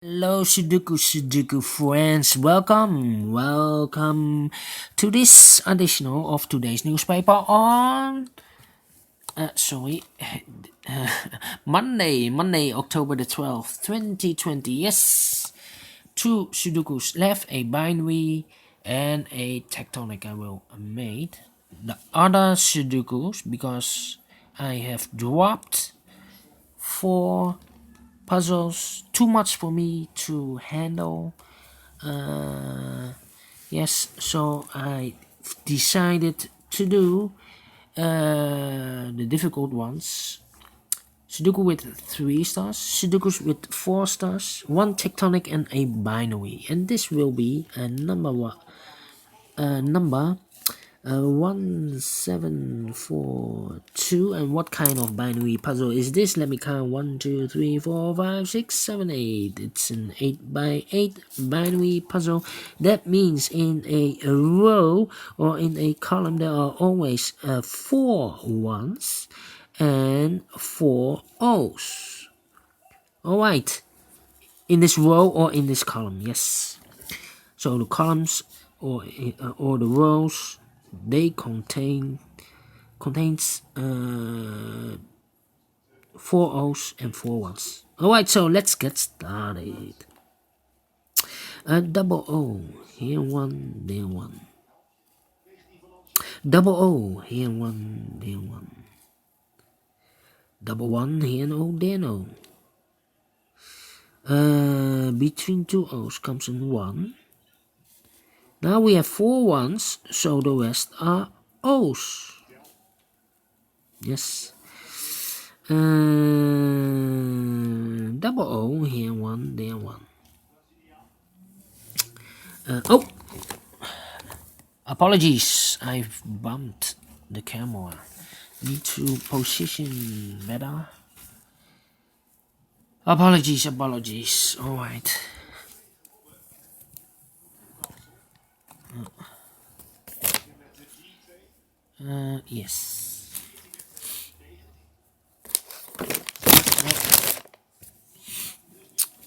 Hello Sudoku friends, welcome to this additional of today's newspaper on Monday October the 12th 2020. Yes, two Sudokus left, a binary and a tectonic. I will made the other Sudokus because I have dropped 4 puzzles, too much for me to handle. Yes, so I decided to do the difficult ones. Sudoku with 3 stars, Sudokus with 4 stars, 1 tectonic and a binary, and this will be a number 1742. And what kind of binary puzzle is this? Let me count. 1 2 3 4 5 6 7 8. It's an 8 by 8 binary puzzle. That means in a row or in a column there are always 4 ones and 4 O's. Alright, in this row or in this column. Yes, so the columns or the rows, they contains 4 O's and 4 ones. Alright, so let's get started. Double O, here 1, there 1. Double O, here 1, there 1. Double 1, here no, there no. Between 2 O's comes in 1. Now we have 4 ones, so the rest are O's. Yes. Double O, here 1, there 1. Oh! Apologies, I've bumped the camera. Need to position better. Apologies. Alright. Yes.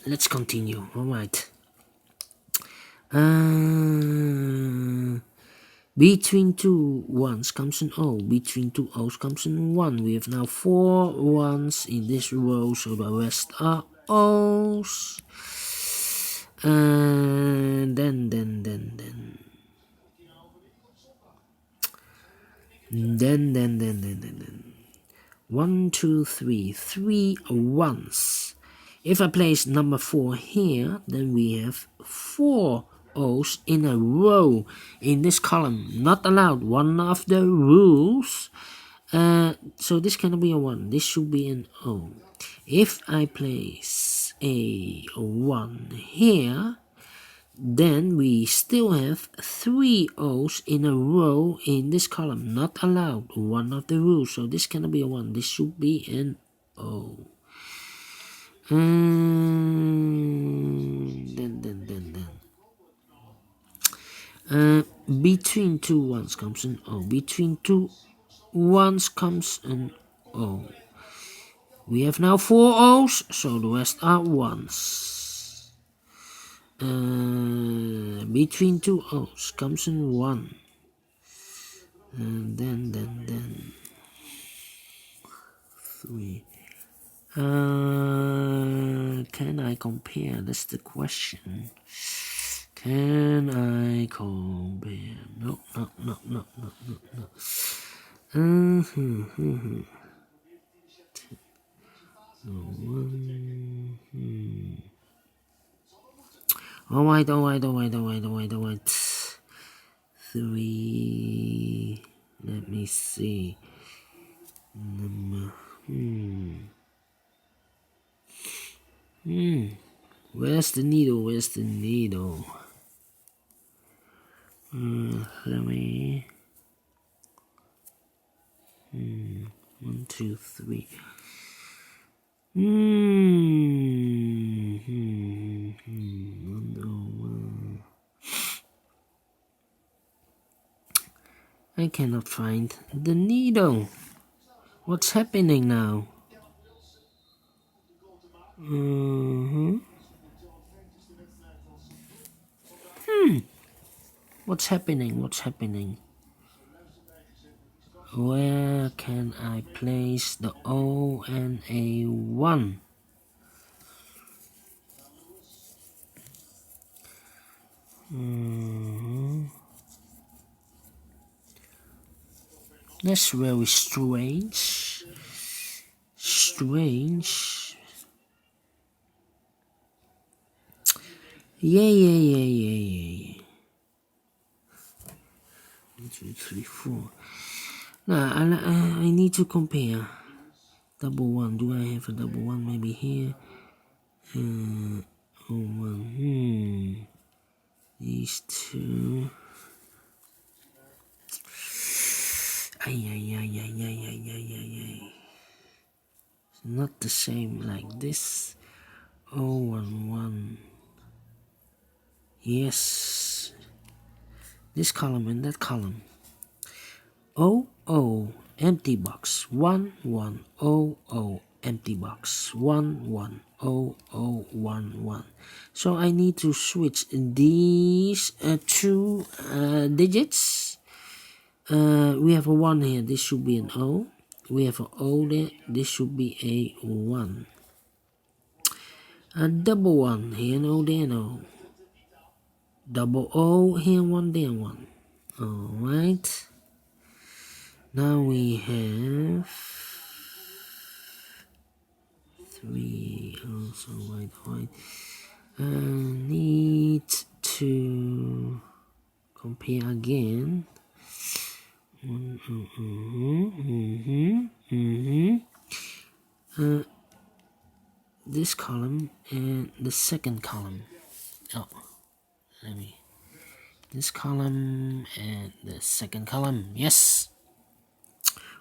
Let's continue. Alright. Between 2 ones comes an O. Between 2 O's comes an 1. We have now 4 ones in this row, so the rest are O's. And then 1 2 3 3 ones. If I place number 4 here, then we have 4 O's in a row in this column. Not allowed. One of the rules. So this cannot be a 1. This should be an O. If I place a 1 here, then we still have 3 O's in a row in this column. Not allowed. One of the rules. So this cannot be a 1. This should be an O. Between 2 ones comes an O. Between 2 ones comes an O. We have now 4 O's, so the rest are ones. Between 2 O's comes an 1. And then 3. Can I compare? That's the question. Can I compare? No. Alright. 3. Let me see. Where's the needle? Let me. 1 2 3. I cannot find the needle. What's happening now? What's happening? What's happening? Where can I place the O and a 1? That's very strange. Strange. Yeah. 1, 2, 3, 4. Now I need to compare. Double 1. Do I have a double 1 maybe here? Oh, 1. These two. Ay. It's not the same like this. Oh, 1, 1. Yes. This column and that column. Empty box. 1, 1, 0, empty box. 1, 1, 0, 1, 1. So I need to switch these two digits. We have a 1 here. This should be an O. We have an O there. This should be a 1. A double 1 here, an O there, no. Double O here, 1 there, 1. Alright. Now we have 3 also white. Need to compare again. This column and the second column. This column and the second column. Yes.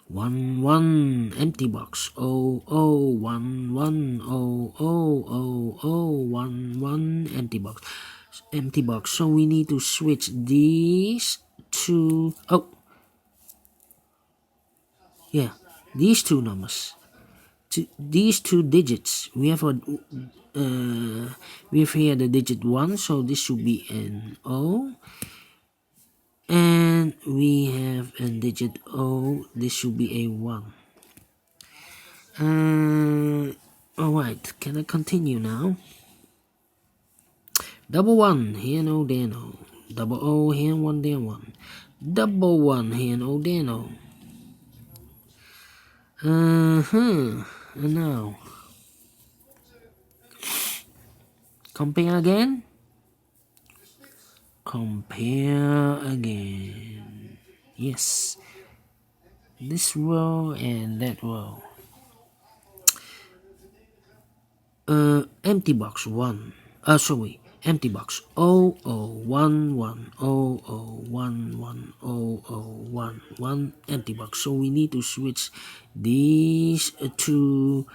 1, 1, empty box. 1, 1, 1, 1, empty box. So we need to switch these two. These two numbers. These two digits. We have here the digit 1, so this should be an O. And we have a digit O, this should be a 1. Alright, can I continue now? Double 1, here no, there no. Double O, here 1, there 1. Double 1, here no, there no. And now, compare again. Compare again. Yes. This row and that row. Empty box 1. Empty box 0, 1, 1, 0, 1, 1, 0, 1, 1, empty box. So we need to switch these two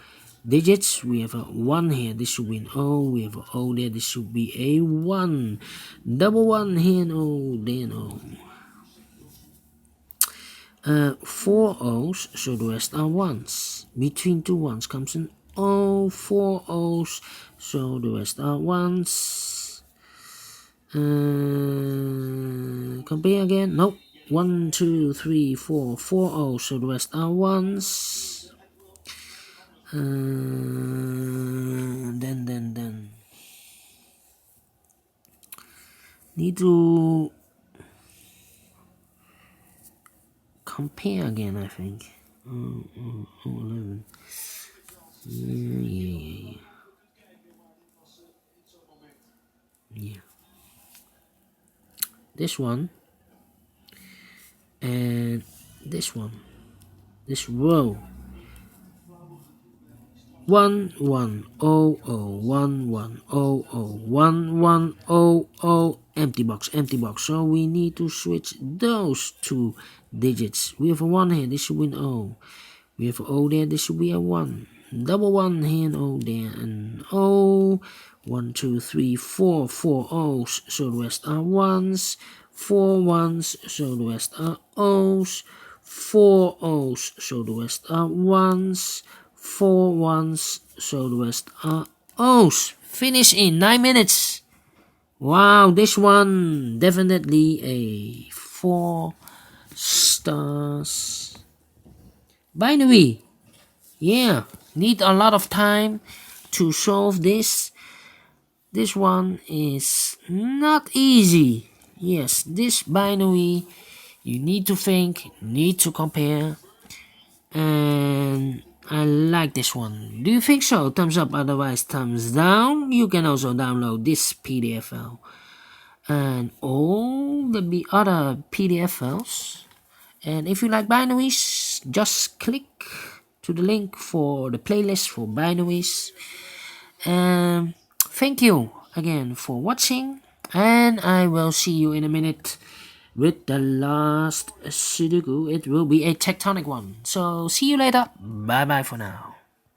digits. We have a 1 here, this should be an O. We have an O there, this should be a 1. Double 1 here, an O, then O. 4 O's, so the rest are 1s. Between two 1s comes an O. 4 O's, so the rest are 1s. Compare again. Nope. 1, 2, 3, 4. 4 O's, so the rest are 1s. Then need to compare again, I think. 11. Yeah. This one and this one. This row. 1, 1, 0, 1, 1, 0, 1, 1, 0, empty box. So we need to switch those two digits. We have a 1 here, this should be an O. We have an O there, this should be a 1. Double 1 here, an O there, an O. 1, 2, 3, 4. 4 O's, so the rest are 1s. 4 1s, so the rest are O's. 4 O's, so the rest are 1s. 4 1s, so the rest are O's. Finish in 9 minutes. Wow, this one definitely a 4 stars. Binary. Yeah, need a lot of time to solve this. This one is not easy. Yes, this binary, you need to think, need to compare, and I like this one. Do you think so? Thumbs up, otherwise thumbs down. You can also download this PDF file and all the other PDF files. And if you like binaries, just click to the link for the playlist for binaries. And thank you again for watching, and I will see you in a minute with the last Sudoku. It will be a tectonic one. So see you later. Bye bye for now.